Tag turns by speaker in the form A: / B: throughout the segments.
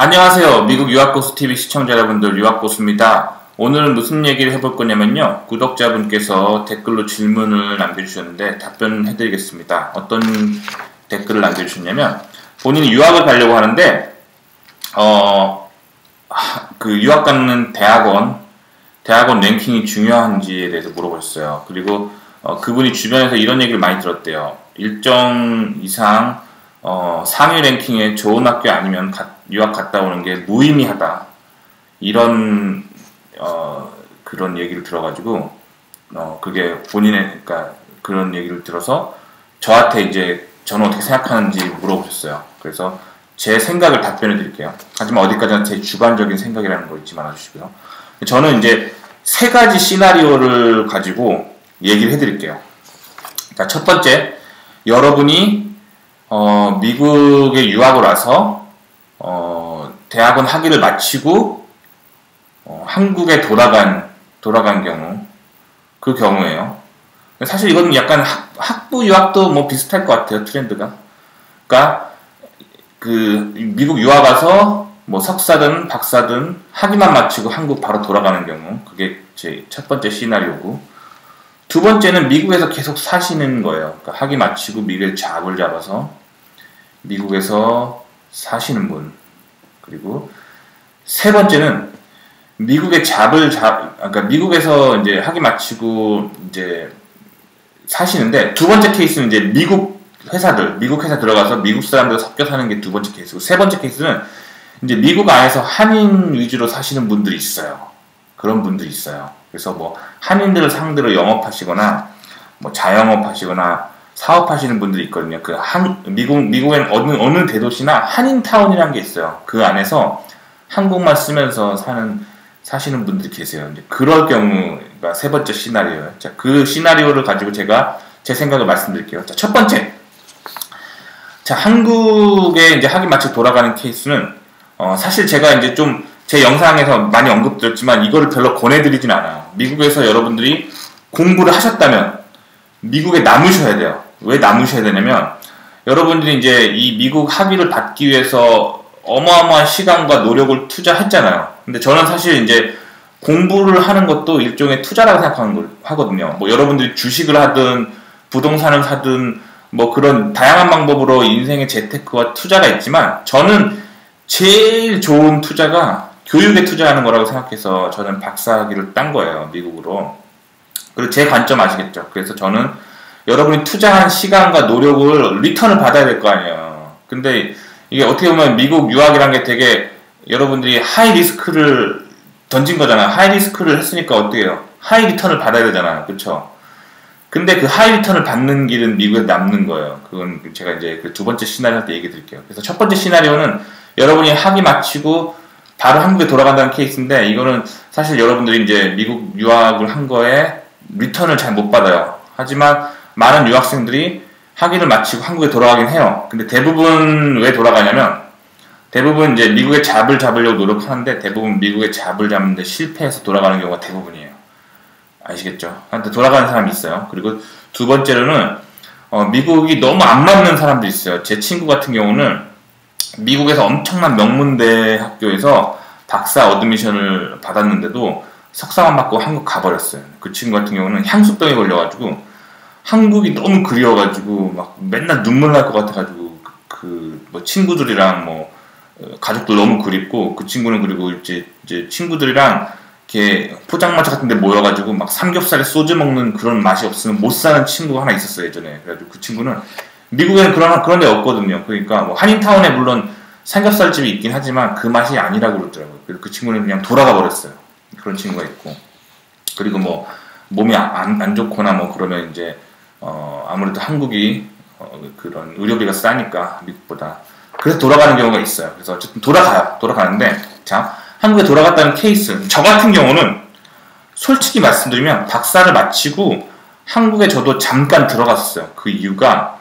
A: 안녕하세요. 미국 유학고수TV 시청자 여러분들, 유학고수입니다. 오늘 무슨 얘기를 해볼 거냐면요. 구독자분께서 댓글로 질문을 남겨주셨는데 답변해드리겠습니다. 어떤 댓글을 남겨주셨냐면, 본인이 유학을 가려고 하는데 그 유학 가는 대학원 랭킹이 중요한지에 대해서 물어보셨어요. 그리고 그분이 주변에서 이런 얘기를 많이 들었대요. 일정 이상 상위 랭킹에 좋은 학교 아니면 유학 갔다 오는 게 무의미하다. 이런 그런 얘기를 들어가지고 그게 그러니까 그런 얘기를 들어서 저한테 이제 저는 어떻게 생각하는지 물어보셨어요. 그래서 제 생각을 답변해 드릴게요. 하지만 어디까지나 제 주관적인 생각이라는 거 잊지 말아 주시고요. 저는 이제 세 가지 시나리오를 가지고 얘기를 해 드릴게요. 자, 첫 번째, 여러분이 미국에 유학을 와서 대학원 학위를 마치고 한국에 돌아간 경우, 그 경우에요. 사실 이건 약간 학부 유학도 뭐 비슷할 것 같아요, 트렌드가. 그러니까 그 미국 유학 와서 뭐 석사든 박사든 학위만 마치고 한국 바로 돌아가는 경우, 그게 제 첫 번째 시나리오고, 두 번째는 미국에서 계속 사시는 거예요. 그러니까 학위 마치고 미국에 잡을 잡아서 미국에서 사시는 분. 그리고 세 번째는 그러니까 미국에서 이제 학위 마치고 이제 사시는데, 두 번째 케이스는 이제 미국 회사 들어가서 미국 사람들 섞여 사는 게 두 번째 케이스고, 세 번째 케이스는 이제 미국 안에서 한인 위주로 사시는 분들이 있어요. 그런 분들이 있어요. 그래서 뭐 한인들을 상대로 영업하시거나 뭐 자영업하시거나 사업하시는 분들이 있거든요. 미국엔 어느 대도시나 한인타운이라는 게 있어요. 그 안에서 한국말 쓰면서 사시는 분들이 계세요. 이제 그럴 경우가 세 번째 시나리오예요. 자, 그 시나리오를 가지고 제가 제 생각을 말씀드릴게요. 자, 첫 번째. 자, 한국에 이제 학위 마치고 돌아가는 케이스는, 사실 제가 이제 좀 제 영상에서 많이 언급드렸지만 이거를 별로 권해드리진 않아요. 미국에서 여러분들이 공부를 하셨다면 미국에 남으셔야 돼요. 왜 남으셔야 되냐면, 여러분들이 이제 이 미국 학위를 받기 위해서 어마어마한 시간과 노력을 투자했잖아요. 근데 저는 사실 이제 공부를 하는 것도 일종의 투자라고 하거든요. 뭐 여러분들이 주식을 하든 부동산을 사든 뭐 그런 다양한 방법으로 인생의 재테크와 투자가 있지만, 저는 제일 좋은 투자가 교육에 투자하는 거라고 생각해서 저는 박사학위를 딴 거예요, 미국으로. 그리고 제 관점 아시겠죠? 그래서 저는 여러분이 투자한 시간과 노력을 리턴을 받아야 될 거 아니에요. 근데 이게 어떻게 보면 미국 유학이란 게 되게 여러분들이 하이 리스크를 던진 거잖아요. 하이 리스크를 했으니까 어떻게 해요? 하이 리턴을 받아야 되잖아요. 그쵸? 근데 그 하이 리턴을 받는 길은 미국에 남는 거예요. 그건 제가 이제 그 두 번째 시나리오 때 얘기 드릴게요. 그래서 첫 번째 시나리오는 여러분이 학위 마치고 바로 한국에 돌아간다는 케이스인데, 이거는 사실 여러분들이 이제 미국 유학을 한 거에 리턴을 잘 못 받아요. 하지만 많은 유학생들이 학위를 마치고 한국에 돌아가긴 해요. 근데 대부분 왜 돌아가냐면, 대부분 이제 미국의 잡을 잡으려고 노력하는데 대부분 미국의 잡을 잡는데 실패해서 돌아가는 경우가 대부분이에요. 아시겠죠? 한테 돌아가는 사람이 있어요. 그리고 두 번째로는 미국이 너무 안 맞는 사람도 있어요. 제 친구 같은 경우는 미국에서 엄청난 명문대 학교에서 박사 어드미션을 받았는데도 석사만 받고 한국 가버렸어요. 그 친구 같은 경우는 향수병에 걸려가지고 한국이 너무 그리워가지고 막 맨날 눈물 날 것 같아가지고 뭐 친구들이랑 뭐 가족들 너무 그립고, 그 친구는 그리고 이제 친구들이랑 이렇게 포장마차 같은 데 모여가지고 막 삼겹살에 소주 먹는 그런 맛이 없으면 못 사는 친구가 하나 있었어요, 예전에. 그래가지고 그 친구는 미국에는 그런 데 없거든요. 그러니까 뭐 한인타운에 물론 삼겹살집이 있긴 하지만 그 맛이 아니라고 그러더라고요. 그래서 그 친구는 그냥 돌아가 버렸어요. 그런 친구가 있고. 그리고 뭐 몸이 안 좋거나 뭐 그러면 이제 아무래도 한국이 그런 의료비가 싸니까 미국보다. 그래서 돌아가는 경우가 있어요. 그래서 어쨌든 돌아가는데, 자, 한국에 돌아갔다는 케이스. 저 같은 경우는 솔직히 말씀드리면 박사를 마치고 한국에 저도 잠깐 들어갔었어요. 그 이유가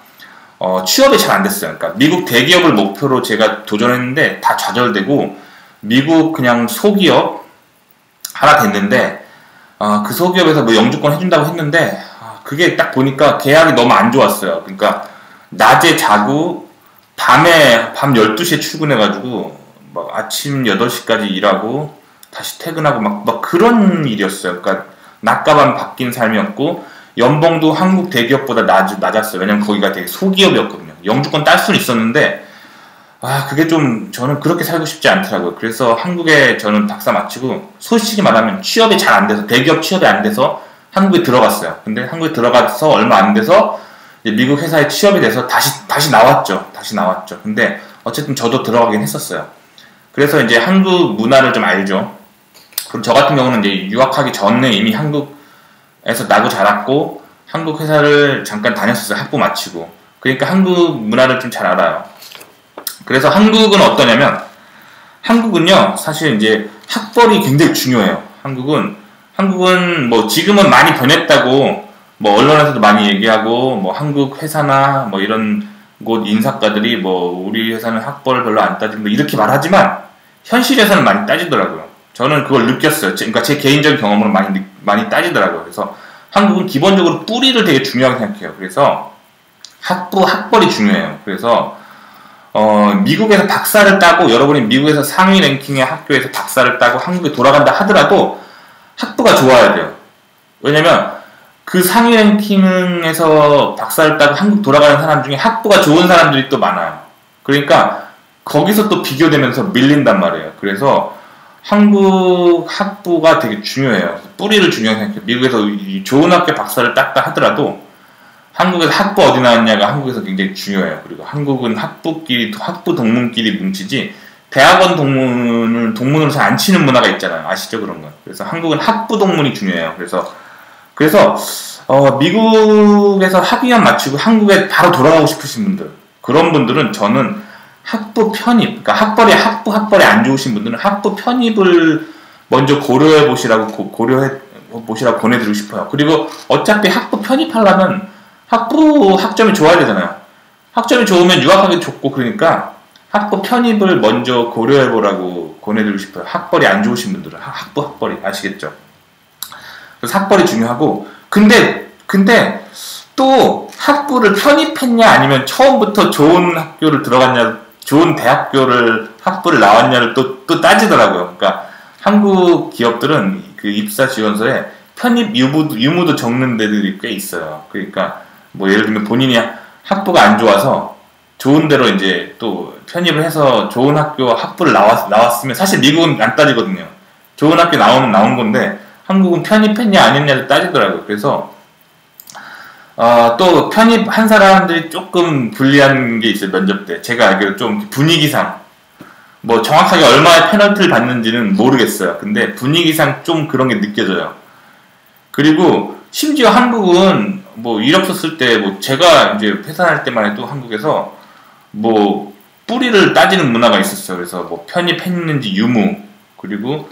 A: 취업이 잘 안 됐어요. 그러니까 미국 대기업을 목표로 제가 도전했는데 다 좌절되고, 미국 그냥 소기업 하나 됐는데, 그 소기업에서 뭐 영주권 해준다고 했는데, 그게 딱 보니까 계약이 너무 안 좋았어요. 그러니까 낮에 자고 밤 12시에 출근해가지고 막 아침 8시까지 일하고 다시 퇴근하고 막 그런 일이었어요. 그러니까 낮과 바뀐 삶이었고 연봉도 한국 대기업보다 낮았어요. 왜냐면 거기가 되게 소기업이었거든요. 영주권 딸 수는 있었는데 그게 좀 저는 그렇게 살고 싶지 않더라고요. 그래서 한국에 저는 박사 마치고 솔직히 말하면 취업이 잘 안 돼서 대기업 취업이 안 돼서 한국에 들어갔어요. 근데 한국에 들어가서 얼마 안 돼서 이제 미국 회사에 취업이 돼서 다시 나왔죠. 근데 어쨌든 저도 들어가긴 했었어요. 그래서 이제 한국 문화를 좀 알죠. 그리고 저 같은 경우는 이제 유학하기 전에 이미 한국에서 나고 자랐고 한국 회사를 잠깐 다녔었어요. 학부 마치고. 그러니까 한국 문화를 좀 잘 알아요. 그래서 한국은 어떠냐면 한국은요 사실 이제 학벌이 굉장히 중요해요. 한국은 뭐 지금은 많이 변했다고 뭐 언론에서도 많이 얘기하고 뭐 한국 회사나 뭐 이런 곳 인사과들이 뭐 우리 회사는 학벌을 별로 안 따지고 뭐 이렇게 말하지만 현실에서는 많이 따지더라고요. 저는 그걸 느꼈어요. 그러니까 제 개인적인 경험으로 많이 따지더라고요. 그래서 한국은 기본적으로 뿌리를 되게 중요하게 생각해요. 그래서 학벌이 중요해요. 그래서 미국에서 박사를 따고 여러분이 미국에서 상위 랭킹의 학교에서 박사를 따고 한국에 돌아간다 하더라도 학부가 좋아야 돼요. 왜냐면 그 상위 랭킹에서 박사를 따고 한국 돌아가는 사람 중에 학부가 좋은 사람들이 또 많아요. 그러니까 거기서 또 비교되면서 밀린단 말이에요. 그래서 한국 학부가 되게 중요해요. 뿌리를 중요하게 생각해요. 미국에서 좋은 학교 박사를 땄다 하더라도 한국에서 학부 어디 나왔냐가 한국에서 굉장히 중요해요. 그리고 한국은 학부 동문끼리 뭉치지 대학원 동문으로 잘 안 치는 문화가 있잖아요. 아시죠? 그런 거. 그래서 한국은 학부 동문이 중요해요. 그래서 미국에서 학위만 마치고 한국에 바로 돌아가고 싶으신 분들, 그런 분들은 저는 학부 편입, 그러니까 학벌이 안 좋으신 분들은 학부 편입을 먼저 고려해 보시라고 권해드리고 싶어요. 그리고 어차피 학부 편입하려면 학점이 좋아야 되잖아요. 학점이 좋으면 유학하기 좋고 그러니까 학부 편입을 먼저 고려해보라고 권해드리고 싶어요. 학벌이 안 좋으신 분들은 학벌이 아시겠죠? 그래서 학벌이 중요하고 근데 또 학부를 편입했냐 아니면 처음부터 좋은 학교를 들어갔냐 좋은 대학교를 학부를 나왔냐를 또 따지더라고요. 그러니까 한국 기업들은 그 입사 지원서에 편입 유무도 적는 데들이 꽤 있어요. 그러니까 뭐 예를 들면 본인이 학부가 안 좋아서 좋은 데로 이제 또 편입을 해서 좋은 학부를 나왔으면 사실 미국은 안 따지거든요. 좋은 학교 나오면 나온 건데 한국은 편입했냐 안 했냐를 따지더라고요. 그래서 또 편입한 사람들이 조금 불리한 게 있어요. 면접 때 제가 알기로 좀 분위기상 뭐 정확하게 얼마의 페널티를 받는지는 모르겠어요. 근데 분위기상 좀 그런 게 느껴져요. 그리고 심지어 한국은 뭐 이력서 쓸 때 뭐 제가 이제 회사 할 때만 해도 한국에서 뭐 뿌리를 따지는 문화가 있었어요. 그래서 뭐 편입했는지 유무, 그리고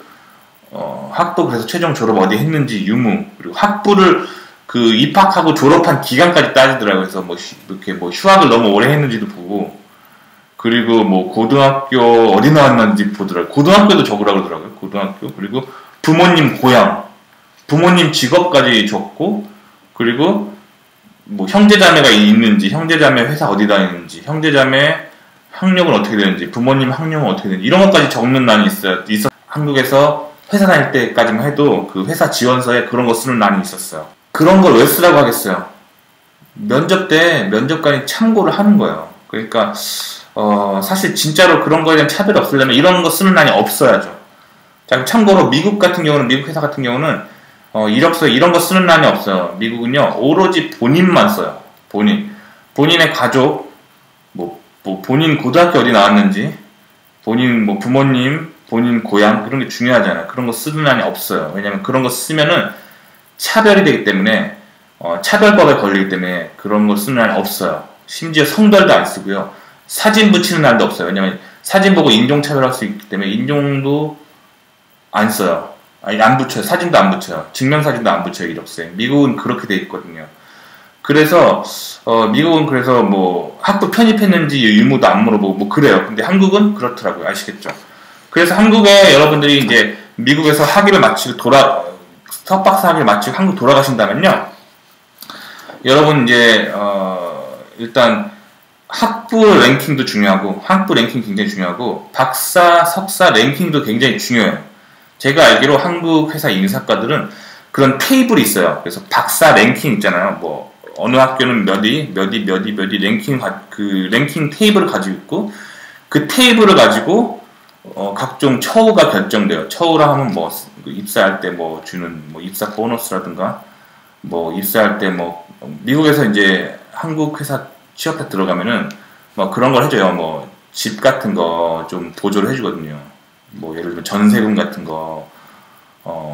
A: 학부 그래서 최종 졸업 어디 했는지 유무, 그리고 학부를 그 입학하고 졸업한 기간까지 따지더라고요. 그래서 뭐 이렇게 뭐 휴학을 너무 오래 했는지도 보고, 그리고 뭐 고등학교 어디 나왔는지 보더라고요. 고등학교도 적으라고 그러더라고요. 고등학교, 그리고 부모님 고향, 부모님 직업까지 적고, 그리고 뭐 형제자매가 있는지, 형제자매 회사 어디 다니는지, 형제자매 학력은 어떻게 되는지, 부모님 학력은 어떻게 되는지 이런 것까지 적는 난이 있어요. 한국에서 회사 다닐 때까지만 해도 그 회사 지원서에 그런 거 쓰는 난이 있었어요. 그런 걸 왜 쓰라고 하겠어요? 면접 때 면접관이 참고를 하는 거예요. 그러니까 사실 진짜로 그런 거에 대한 차별이 없으려면 이런 거 쓰는 난이 없어야죠. 자, 참고로 미국 회사 같은 경우는 이력서에 이런 거 쓰는 난이 없어요. 미국은요, 오로지 본인만 써요. 본인의 가족, 뭐 본인 고등학교 어디 나왔는지, 본인 뭐 부모님, 본인 고향, 그런 게 중요하잖아요. 그런 거 쓰는 난이 없어요. 왜냐면 그런 거 쓰면은 차별이 되기 때문에, 차별법에 걸리기 때문에 그런 거 쓰는 난이 없어요. 심지어 성별도 안 쓰고요. 사진 붙이는 날도 없어요. 왜냐면 사진 보고 인종차별할 수 있기 때문에 인종도 안 써요. 아니, 안 붙여요. 사진도 안 붙여요. 증명사진도 안 붙여요. 이력서에. 미국은 그렇게 돼 있거든요. 그래서 미국은 그래서 뭐 학부 편입했는지 유무도 안 물어보고 뭐 그래요. 근데 한국은 그렇더라고요. 아시겠죠? 그래서 한국에 여러분들이 이제 미국에서 학위를 마치고 석박사 학위를 마치고 한국 돌아가신다면요, 여러분 이제 일단 학부 랭킹도 중요하고, 학부 랭킹 굉장히 중요하고, 박사, 석사 랭킹도 굉장히 중요해요. 제가 알기로 한국 회사 인사과들은 그런 테이블이 있어요. 그래서 박사 랭킹 있잖아요. 뭐 어느 학교는 몇위 랭킹, 그 랭킹 테이블을 가지고 있고, 그 테이블을 가지고 각종 처우가 결정돼요. 처우라 하면 뭐 입사할 때 뭐 주는 뭐 입사 보너스라든가, 뭐 입사할 때 뭐 미국에서 이제 한국 회사 취업해 들어가면은 뭐 그런 걸 해줘요. 뭐 집 같은 거 좀 보조를 해주거든요. 뭐 예를 들면 전세금 같은 거.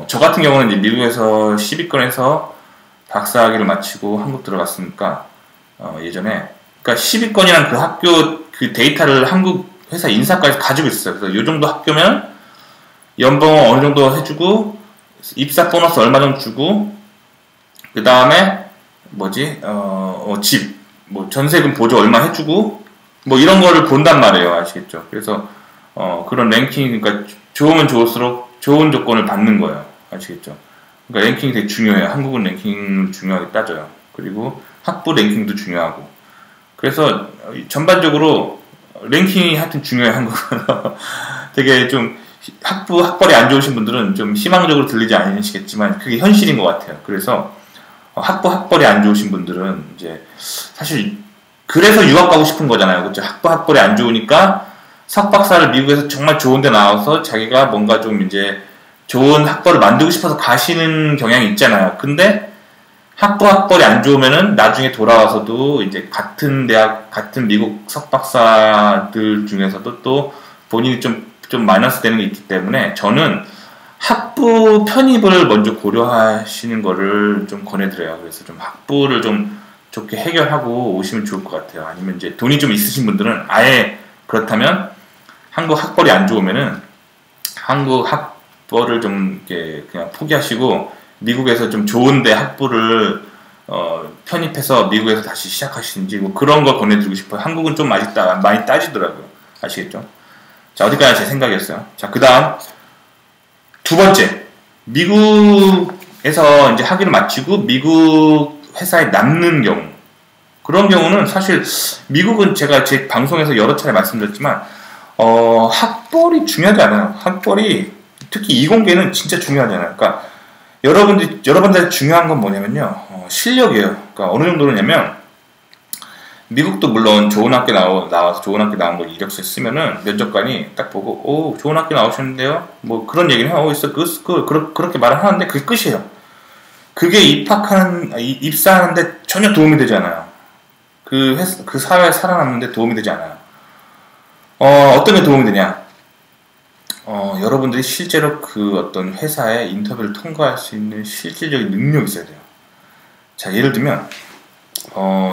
A: 저 같은 경우는 이제 미국에서 10위권에서 박사학위를 마치고 한국 들어갔으니까 예전에, 그러니까 10위권이란 그 학교 그 데이터를 한국 회사 인사과에서 가지고 있어요. 그래서 요 정도 학교면 연봉 어느 정도 해주고, 입사 보너스 얼마 정도 주고, 그 다음에 뭐지 집, 뭐 전세금 보조 얼마 해주고, 뭐 이런 거를 본단 말이에요. 아시겠죠? 그래서 그런 랭킹, 그러니까 좋으면 좋을수록 좋은 조건을 받는 거예요. 아시겠죠? 그러니까 랭킹이 되게 중요해요. 한국은 랭킹을 중요하게 따져요. 그리고 학부 랭킹도 중요하고. 그래서 전반적으로 랭킹이 하여튼 중요해요. 한국은. 되게 좀 학벌이 안 좋으신 분들은 좀 희망적으로 들리지 않으시겠지만 그게 현실인 것 같아요. 그래서 학벌이 안 좋으신 분들은 이제 사실 그래서 유학 가고 싶은 거잖아요. 그렇죠? 학벌이 안 좋으니까 석박사를 미국에서 정말 좋은 데 나와서 자기가 뭔가 좀 이제 좋은 학벌을 만들고 싶어서 가시는 경향이 있잖아요. 근데 학벌이 안 좋으면은 나중에 돌아와서도 이제 같은 대학, 같은 미국 석박사들 중에서도 또 본인이 좀 마이너스 되는 게 있기 때문에 저는 학부 편입을 먼저 고려하시는 거를 좀 권해드려요. 그래서 좀 학부를 좀 좋게 해결하고 오시면 좋을 것 같아요. 아니면 이제 돈이 좀 있으신 분들은 아예 그렇다면 한국 학벌이 안 좋으면은 한국 학벌을 좀 이렇게 그냥 포기하시고 미국에서 좀 좋은데 학부를 편입해서 미국에서 다시 시작하시는지 뭐 그런 걸 권해드리고 싶어요. 한국은 좀 많이 따지더라고요. 아시겠죠? 자, 어디까지 제 생각이었어요. 자, 그 다음 두 번째, 미국에서 이제 학위를 마치고 미국 회사에 남는 경우. 그런 경우는 사실 미국은 제가 제 방송에서 여러 차례 말씀드렸지만 학벌이 중요하지 않아요. 학벌이 특히 이공계는 진짜 좋아하지 않아요. 그러니까 여러분들 중요한 건 뭐냐면요, 실력이에요. 그러니까 어느 정도냐면 미국도 물론 좋은 학교 나와서 좋은 학교 나온 걸 이력서에 쓰면은 면접관이 딱 보고 오 좋은 학교 나오셨는데요, 뭐 그런 얘기를 해요. 그렇게 말을 하는데 그게 끝이에요. 그게 입사하는데 전혀 도움이 되지 않아요. 그 사회에 살아남는데 도움이 되지 않아요. 어떤 게 도움이 되냐? 여러분들이 실제로 그 어떤 회사의 인터뷰를 통과할 수 있는 실질적인 능력이 있어야 돼요. 자, 예를 들면,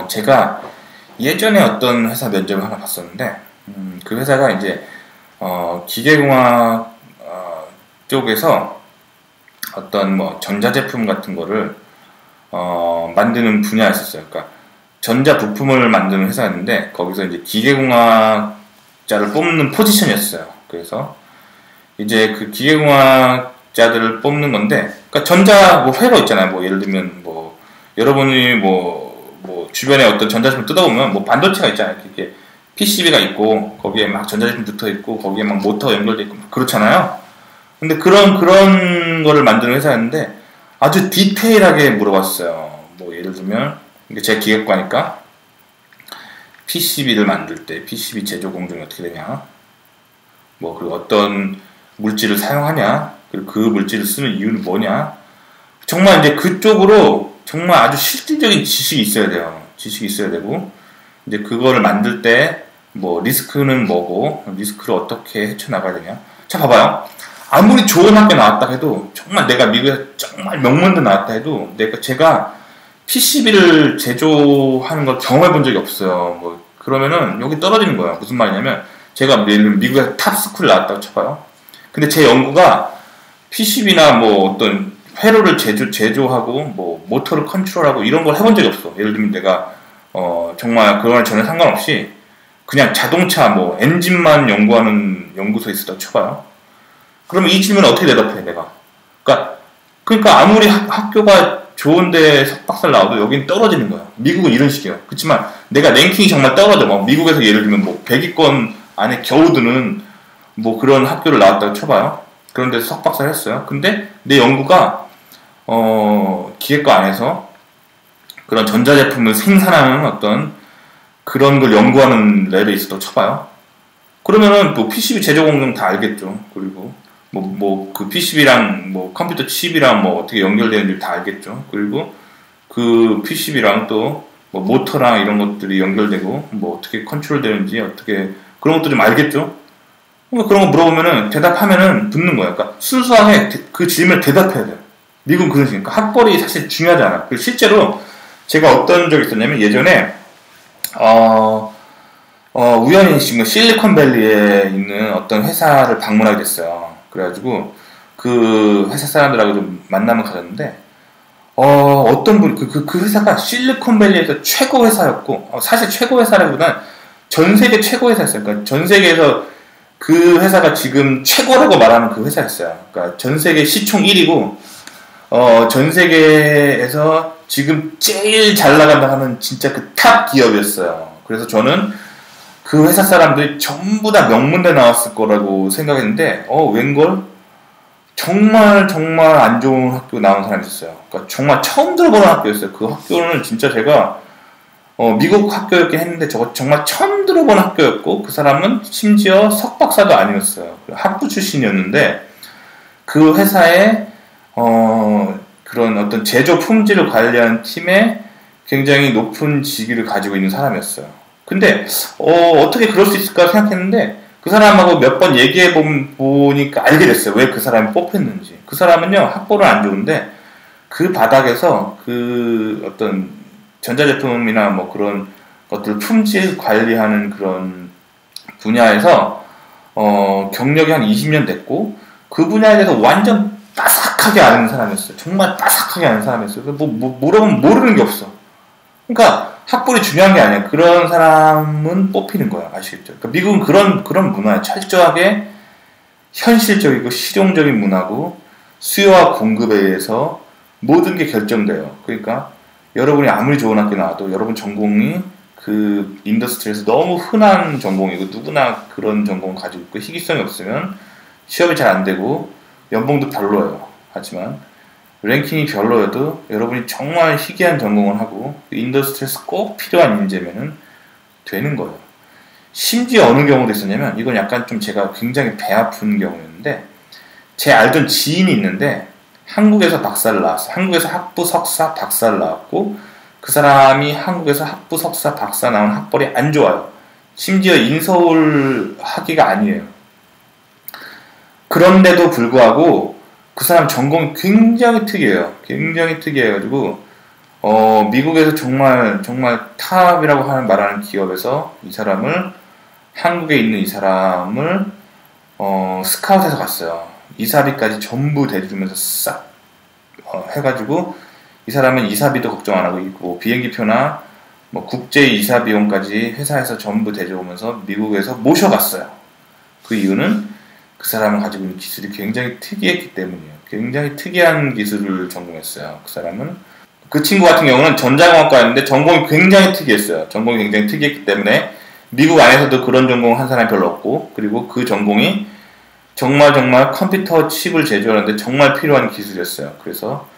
A: 제가 예전에 어떤 회사 면접을 하나 봤었는데, 그 회사가 이제, 기계공학, 쪽에서 어떤 뭐 전자제품 같은 거를, 만드는 분야였었어요. 그러니까, 전자부품을 만드는 회사였는데, 거기서 이제 기계공학자를 뽑는 포지션이었어요. 그래서, 이제 그 기계공학자들을 뽑는 건데, 그러니까 전자 뭐 회로 있잖아요. 뭐 예를 들면 뭐 여러분이 뭐 주변에 어떤 전자제품 뜯어보면 뭐 반도체가 있잖아요. 이렇게 PCB가 있고 거기에 막 전자제품 붙어 있고 거기에 막 모터가 연결돼 있고 그렇잖아요. 근데 그런 거를 만드는 회사였는데 아주 디테일하게 물어봤어요. 뭐 예를 들면 이게 제 기획과니까 PCB를 만들 때 PCB 제조 공정이 어떻게 되냐, 뭐 그리고 어떤 물질을 사용하냐, 그리고 그 물질을 쓰는 이유는 뭐냐, 정말 이제 그쪽으로 정말 아주 실질적인 지식이 있어야 돼요. 지식이 있어야 되고, 이제 그거를 만들 때 뭐 리스크는 뭐고, 리스크를 어떻게 헤쳐나가야 되냐. 자, 봐봐요. 아무리 좋은 학교 나왔다 해도, 정말 내가 미국에서 정말 명문대 나왔다 해도, 제가 PCB를 제조하는 걸 경험해 본 적이 없어요. 뭐, 그러면은 여기 떨어지는 거예요. 무슨 말이냐면, 제가 미국에서 탑스쿨 나왔다고 쳐봐요. 근데 제 연구가 PCB나 뭐 어떤 회로를 제조하고 뭐 모터를 컨트롤하고 이런 걸 해본 적이 없어. 예를 들면 내가 정말 그거랑 전혀 상관없이 그냥 자동차 뭐 엔진만 연구하는 연구소에 있었다고 쳐봐요. 그러면 이 질문은 어떻게 대답해 내가? 그러니까 아무리 학교가 좋은데 석박사를 나와도 여긴 떨어지는 거야. 미국은 이런 식이에요. 그렇지만 내가 랭킹이 정말 떨어져. 막 미국에서 예를 들면 뭐 100위권 안에 겨우 드는 뭐 그런 학교를 나왔다고 쳐봐요. 그런 데서 석박사를 했어요. 근데 내 연구가 기획과 안에서 그런 전자제품을 생산하는 어떤 그런 걸 연구하는 랩에 있어도 쳐봐요. 그러면은 뭐 PCB 제조 공정 다 알겠죠. 그리고 그 PCB랑 뭐 컴퓨터 칩이랑 뭐 어떻게 연결되는지 다 알겠죠. 그리고 그 PCB랑 또 뭐 모터랑 이런 것들이 연결되고 뭐 어떻게 컨트롤 되는지 어떻게 그런 것도 좀 알겠죠. 그런 거 물어보면은 대답하면은 붙는 거예요. 그러니까 순수하게 그 질문을 대답해야 돼요. 미국은 그런 식이니까 학벌이 사실 중요하지 않아요. 그리고 실제로 제가 어떤 적이 있었냐면 예전에 우연히 지금 실리콘밸리에 있는 어떤 회사를 방문하게 됐어요. 그래가지고 그 회사 사람들하고 좀 만남을 가졌는데 어떤 분 그 회사가 실리콘밸리에서 최고 회사였고 사실 최고 회사라기보다는 전 세계 최고 회사였어요. 그러니까 전 세계에서 그 회사가 지금 최고라고 말하는 그 회사였어요. 그러니까 전 세계 시총 1위고 전 세계에서 지금 제일 잘 나간다 하는 진짜 그 탑 기업이었어요. 그래서 저는 그 회사 사람들이 전부 다 명문대 나왔을 거라고 생각했는데 웬걸? 정말 안 좋은 학교 나온 사람이 있었어요. 그러니까 정말 처음 들어보는 학교였어요. 그 학교는 진짜 제가 미국 학교였긴 했는데 저거 정말 처음 들어본 학교였고 그 사람은 심지어 석박사도 아니었어요. 학부 출신이었는데 그 회사에 그런 어떤 제조 품질을 관리하는 팀에 굉장히 높은 직위를 가지고 있는 사람이었어요. 근데 어떻게 그럴 수 있을까 생각했는데 그 사람하고 몇 번 얘기해 보니까 알게 됐어요. 왜 그 사람이 뽑혔는지. 그 사람은요 학벌은 안 좋은데 그 바닥에서 그 어떤 전자제품이나 뭐 그런 것들 품질 관리하는 그런 분야에서 경력이 한 20년 됐고 그 분야에 대해서 완전 빠삭하게 아는 사람이었어요. 정말 빠삭하게 아는 사람이었어요. 물어보면 모르는 게 없어. 그러니까 학벌이 중요한 게 아니야. 그런 사람은 뽑히는 거야. 아시겠죠? 그러니까 미국은 그런 문화야. 철저하게 현실적이고 실용적인 문화고 수요와 공급에 의해서 모든 게 결정돼요. 그러니까 여러분이 아무리 좋은 학교 나와도 여러분 전공이 그 인더스트리에서 너무 흔한 전공이고 누구나 그런 전공을 가지고 있고 희귀성이 없으면 취업이 잘 안 되고 연봉도 별로예요. 하지만 랭킹이 별로여도 여러분이 정말 희귀한 전공을 하고 인더스트리에서 꼭 필요한 인재면은 되는 거예요. 심지어 어느 경우도 있었냐면 이건 약간 좀 제가 굉장히 배 아픈 경우였는데 제 알던 지인이 있는데 한국에서 박사를 나왔어요. 한국에서 학부 석사 박사를 나왔고 그 사람이 한국에서 학부 석사 박사 나온 학벌이 안 좋아요. 심지어 인서울 학위가 아니에요. 그런데도 불구하고 그 사람 전공이 굉장히 특이해요. 굉장히 특이해가지고 미국에서 정말 탑이라고 말하는 기업에서 이 사람을 한국에 있는 이 사람을 스카웃해서 갔어요. 이사비까지 전부 대주면서 싹 해가지고 이 사람은 이사비도 걱정 안 하고 뭐 비행기표나 뭐 국제 이사 비용까지 회사에서 전부 대줘오면서 미국에서 모셔갔어요. 그 이유는 그 사람을 가지고 있는 기술이 굉장히 특이했기 때문이에요. 굉장히 특이한 기술을 전공했어요. 그 사람은. 그 친구 같은 경우는 전자공학과였는데 전공이 굉장히 특이했어요. 전공이 굉장히 특이했기 때문에 미국 안에서도 그런 전공을 한 사람이 별로 없고 그리고 그 전공이 정말 컴퓨터 칩을 제조하는데 정말 필요한 기술이었어요. 그래서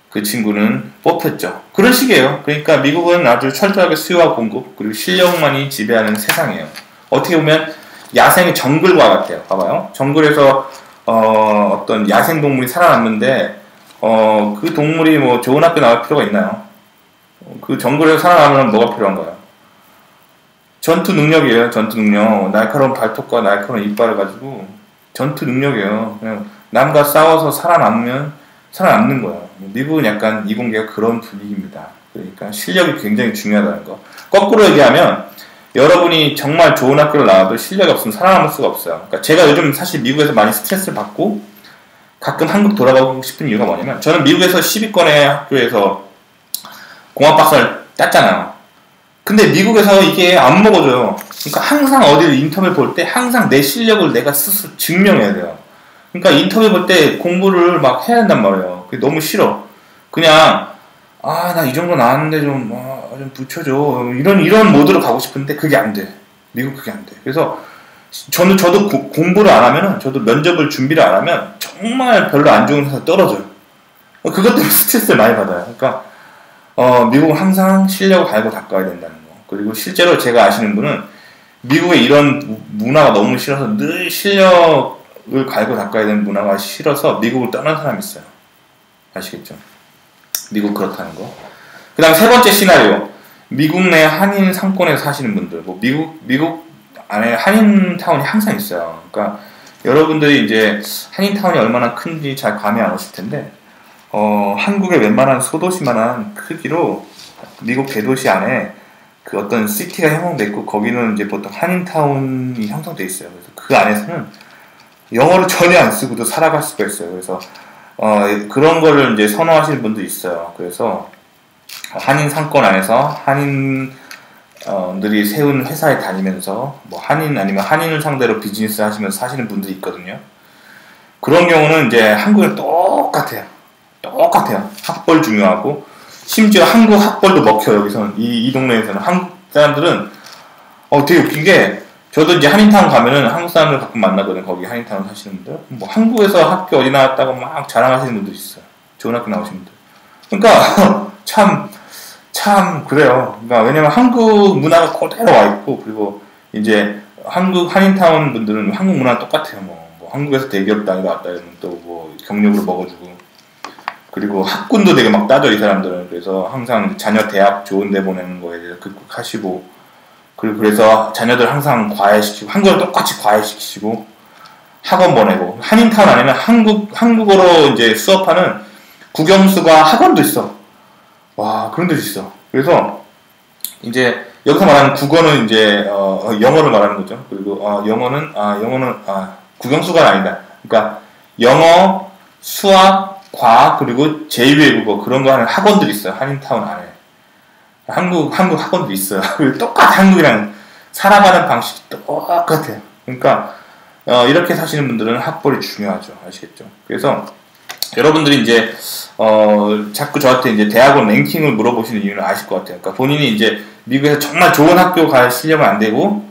A: 그 친구는 뽑혔죠. 그런 식이에요. 그러니까 미국은 아주 철저하게 수요와 공급 그리고 실력만이 지배하는 세상이에요. 어떻게 보면 야생의 정글과 같아요. 봐봐요. 정글에서 어떤 야생 동물이 살아남는데 그 동물이 뭐 좋은 학교 나올 필요가 있나요? 그 정글에서 살아남으면 뭐가 필요한가요? 전투 능력이에요. 전투 능력. 날카로운 발톱과 날카로운 이빨을 가지고 전투 능력이에요. 그냥 남과 싸워서 살아남는 거예요. 미국은 약간 이공계가 그런 분위기입니다. 그러니까 실력이 굉장히 중요하다는 거. 거꾸로 얘기하면 여러분이 정말 좋은 학교를 나와도 실력이 없으면 살아남을 수가 없어요. 그러니까 제가 요즘 사실 미국에서 많이 스트레스를 받고 가끔 한국 돌아가고 싶은 이유가 뭐냐면 저는 미국에서 10위권의 학교에서 공학박사를 땄잖아요. 근데 미국에서 이게 안 먹어줘요. 그러니까 항상 어디를 인터뷰 볼 때 항상 내 실력을 내가 스스로 증명해야 돼요. 그러니까 인터뷰 볼 때 공부를 막 해야 한단 말이에요. 그게 너무 싫어. 그냥 나 이 정도 나왔는데 좀 붙여줘. 이런 모드로 가고 싶은데 그게 안 돼. 미국 그게 안 돼. 그래서 저도 공부를 안 하면은, 저도 면접을 준비를 안 하면 정말 별로 안 좋은 회사 떨어져요. 그것 때문에 스트레스를 많이 받아요. 그러니까 미국은 항상 실력을 갈고 닦아야 된다는 거. 그리고 실제로 제가 아시는 분은 미국의 이런 문화가 너무 싫어서, 늘 실력을 갈고 닦아야 되는 문화가 싫어서 미국을 떠난 사람이 있어요. 아시겠죠? 미국 그렇다는 거. 그 다음 세 번째 시나리오. 미국 내 한인 상권에서 사시는 분들. 미국 안에 한인타운이 항상 있어요. 그러니까 여러분들이 이제 한인타운이 얼마나 큰지 잘 감이 안 오실 텐데, 한국의 웬만한 소도시만한 크기로 미국 대도시 안에 그 어떤 시티가 형성돼 있고, 거기는 이제 보통 한인타운이 형성돼 있어요. 그래서 그 안에서는 영어를 전혀 안 쓰고도 살아갈 수가 있어요. 그래서 그런 거를 이제 선호하시는 분도 있어요. 그래서 한인 상권 안에서 한인들이 세운 회사에 다니면서 뭐 한인 아니면 한인을 상대로 비즈니스 하시면서 사시는 분들이 있거든요. 그런 경우는 이제 한국이랑 똑같아요. 학벌 중요하고, 심지어 한국 학벌도 먹혀요. 여기서는 이 동네에서는 한국 사람들은 되게 웃긴 게, 저도 이제 한인타운 가면은 한국 사람들 가끔 만나거든요. 거기 한인타운 사시는 분들. 뭐 한국에서 학교 어디 나왔다고 막 자랑하시는 분들 있어요. 좋은 학교 나오신 분들. 그러니까 참 그래요. 그러니까 왜냐면 한국 문화가 그대로 와 있고, 그리고 이제 한국 한인타운 분들은 한국 문화랑 똑같아요. 뭐 한국에서 대기업 다니다 왔다 이러면 또 뭐 경력으로 먹어주고, 그리고 학군도 되게 막 따져 이 사람들은. 그래서 항상 자녀 대학 좋은 데 보내는 거에 대해서 극복하시고, 그리고 그래서 자녀들 항상 과외시키고, 한국을 똑같이 과외시키시고 학원 보내고, 한인타운 안에는 한국어로 이제 수업하는 국영수가 학원도 있어. 와, 그런 데도 있어. 그래서 이제 여기서 말하는 국어는 이제 영어를 말하는 거죠. 그리고 영어는 국영수가 아니다. 그러니까 영어, 수학, 과학, 그리고 제2외국어, 그런 거 하는 학원들이 있어요. 한인타운 안에. 한국 학원도 있어요. 똑같아. 한국이랑 살아가는 방식이 똑같아요. 그러니까 이렇게 사시는 분들은 학벌이 중요하죠. 아시겠죠? 그래서 여러분들이 이제 자꾸 저한테 이제 대학원 랭킹을 물어보시는 이유는 아실 것 같아요. 그러니까 본인이 이제 미국에서 정말 좋은 학교 갈 실력은 안 되고,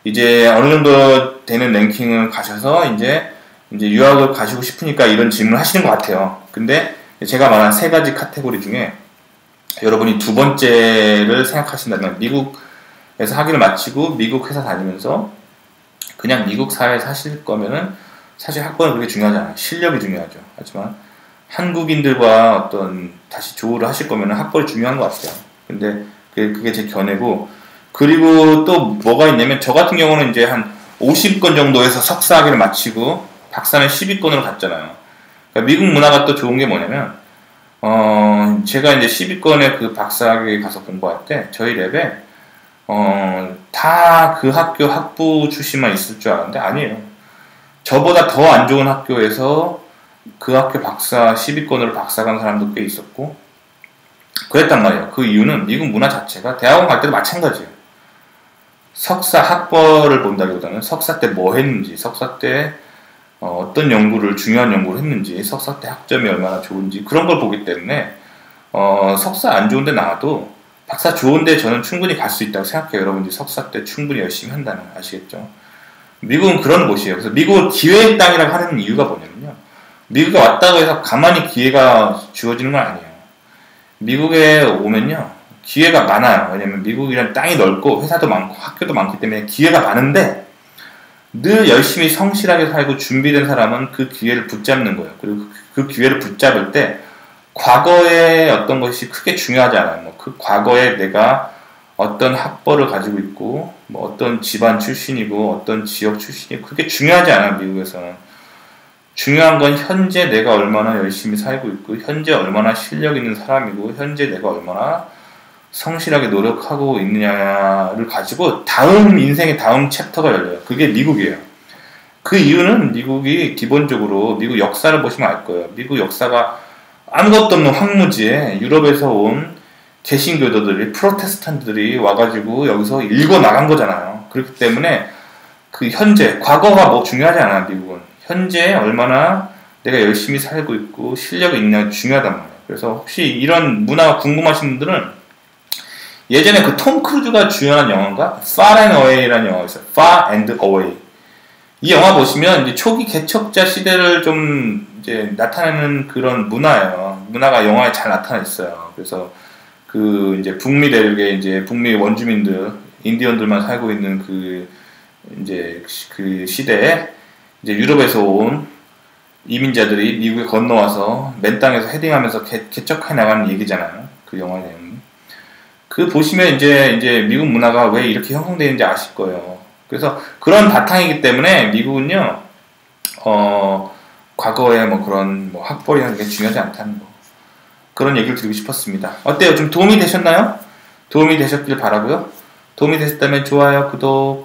A: 이제 어느 정도 되는 랭킹을 가셔서 이제 유학을 가시고 싶으니까 이런 질문을 하시는 것 같아요. 근데 제가 말한 세 가지 카테고리 중에 여러분이 두 번째를 생각하신다면, 미국에서 학위를 마치고 미국 회사 다니면서 그냥 미국 사회에 사실 거면은 사실 학벌은 그렇게 중요하지 않아요. 실력이 중요하죠. 하지만 한국인들과 어떤 다시 조우를 하실 거면은 학벌이 중요한 것 같아요. 근데 그게 제 견해고, 그리고 또 뭐가 있냐면, 저 같은 경우는 이제 한 50권 정도에서 석사 학위를 마치고 박사는 10위권으로 갔잖아요. 그러니까 미국 문화가 또 좋은 게 뭐냐면, 제가 이제 10위권의 그 박사학위에 가서 공부할 때 저희 랩에 다 그 학교 학부 출신만 있을 줄 알았는데 아니에요. 저보다 더 안 좋은 학교에서 그 학교 박사 10위권으로 박사 간 사람도 꽤 있었고 그랬단 말이에요. 그 이유는 미국 문화 자체가, 대학원 갈 때도 마찬가지예요. 석사 학벌을 본다기보다는 석사 때 뭐 했는지, 석사 때 어떤 중요한 연구를 했는지, 석사 때 학점이 얼마나 좋은지, 그런 걸 보기 때문에 석사 안 좋은데 나와도 박사 좋은데 저는 충분히 갈 수 있다고 생각해요. 여러분들이 석사 때 충분히 열심히 한다는, 아시겠죠? 미국은 그런 곳이에요. 그래서 미국을 기회의 땅이라고 하는 이유가 뭐냐면요, 미국에 왔다고 해서 가만히 기회가 주어지는 건 아니에요. 미국에 오면요 기회가 많아요. 왜냐면 미국이란 땅이 넓고 회사도 많고 학교도 많기 때문에 기회가 많은데, 늘 열심히 성실하게 살고 준비된 사람은 그 기회를 붙잡는 거예요. 그리고 그 기회를 붙잡을 때 과거의 어떤 것이 크게 중요하지 않아요. 뭐 그 과거에 내가 어떤 학벌을 가지고 있고, 뭐 어떤 집안 출신이고, 어떤 지역 출신이고, 그게 중요하지 않아요. 미국에서는 중요한 건 현재 내가 얼마나 열심히 살고 있고, 현재 얼마나 실력 있는 사람이고, 현재 내가 얼마나 성실하게 노력하고 있느냐를 가지고 인생의 다음 챕터가 열려요. 그게 미국이에요. 그 이유는 미국이 기본적으로, 미국 역사를 보시면 알 거예요. 미국 역사가 아무것도 없는 황무지에 유럽에서 온 개신교도들이, 프로테스탄트들이 와가지고 여기서 일궈 나간 거잖아요. 그렇기 때문에 그 현재, 과거가 뭐 중요하지 않아요. 미국은 현재 얼마나 내가 열심히 살고 있고 실력이 있냐 중요하단 말이에요. 그래서 혹시 이런 문화가 궁금하신 분들은 예전에 그 톰 크루즈가 주연한 영화인가? Far and Away라는 영화가 있어요. Far and Away. 이 영화 보시면 이제 초기 개척자 시대를 좀 이제 나타내는 그런 문화예요. 문화가 영화에 잘 나타나 있어요. 그래서 그 이제 북미 대륙에 이제 북미 원주민들, 인디언들만 살고 있는 그 이제 그 시대에 이제 유럽에서 온 이민자들이 미국에 건너와서 맨 땅에서 헤딩하면서 개척해 나가는 얘기잖아요. 그 영화 내용. 그 보시면 이제 미국 문화가 왜 이렇게 형성되는지 아실 거예요. 그래서 그런 바탕이기 때문에 미국은요, 과거에 뭐 그런 뭐 학벌이나 게 중요하지 않다는 거. 그런 얘기를 드리고 싶었습니다. 어때요? 좀 도움이 되셨나요? 도움이 되셨길 바라고요. 도움이 되셨다면 좋아요, 구독,